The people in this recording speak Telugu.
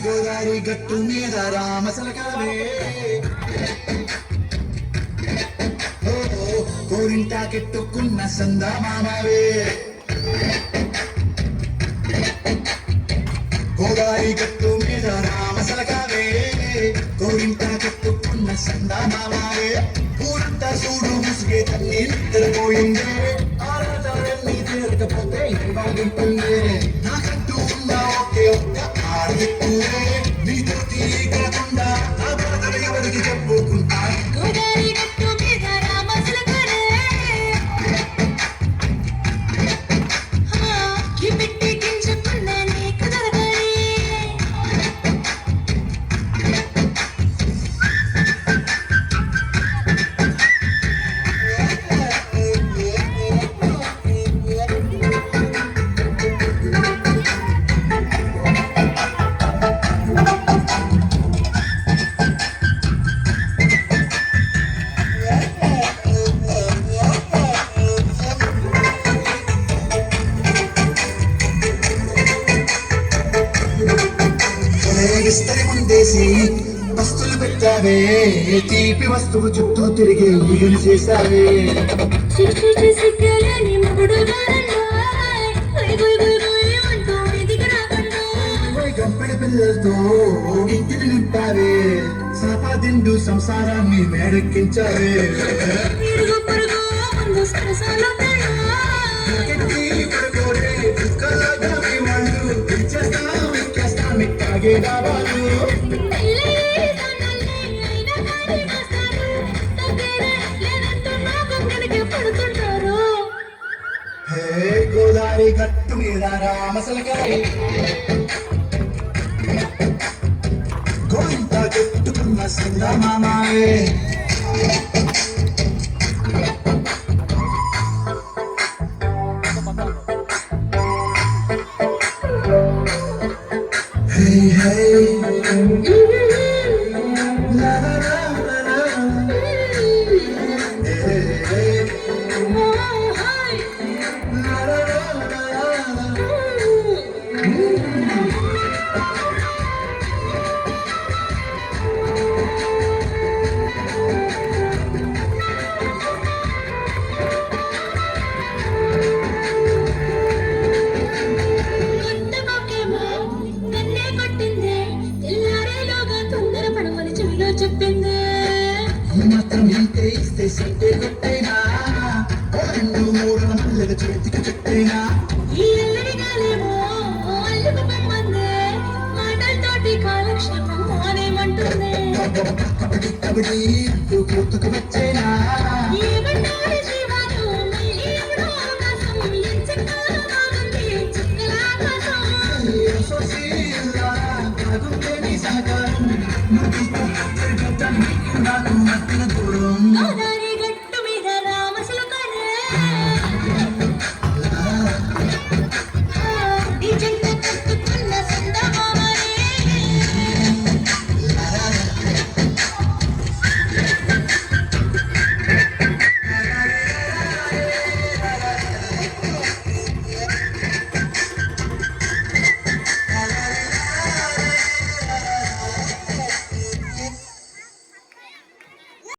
గోదారి గట్టు మీద రామసలకావే కోరింటా కెట్టుకున్న సందా మామవే గోదారి గట్టు మీద రామసలకావే కోరింటా కెట్టుకున్న సందా మామవే ఊరంతా చూడు ముసుగే తన్ని నిద్రపోయిందే ఆరాధనన్నీ తీరకపోతే బాగుంటుంది నాకంటూ ఉన్న ఒకే ఒక్క ఆడిప్పుడే నీతో తీయకుండా నా బాధలు ఎవరికి చెప్పుకుంటా ఇస్తరి ముందేసి వస్తువులు పెట్టావే తీపి వస్తువు చుట్టూ తిరిగి ఈగలు చేశావే గంపెడి పిల్లలతో ఇంటిని నింపావే సంపాదిండు సంసారాన్ని మేడెక్కించావే గోదారి గట్టు మీద రామసలకాయ గోయింత గట్టుకున్న సంద మామాయే Hey, hey, la la la la la, hey, hey, la la la la la. మాత్రం ఇంతే ఇస్తే సైతే కొట్టైనా రెండు మూడు మల్లెల చేతికి చుట్టైనా ఈ ఎల్లరి గాలేమో అల్లుకు పొమ్మందే మాటలతోటి కాలక్షేపం మానేమంటుంది కబడి కబడి కూతుకు వచ్చేనా ఏమంటారు జీవాలు మళ్ళీ ఎప్పుడో ఆకాశం ఎంచక్కాల బాగుంది చుక్కల ఆకాశం సహకారం నాకు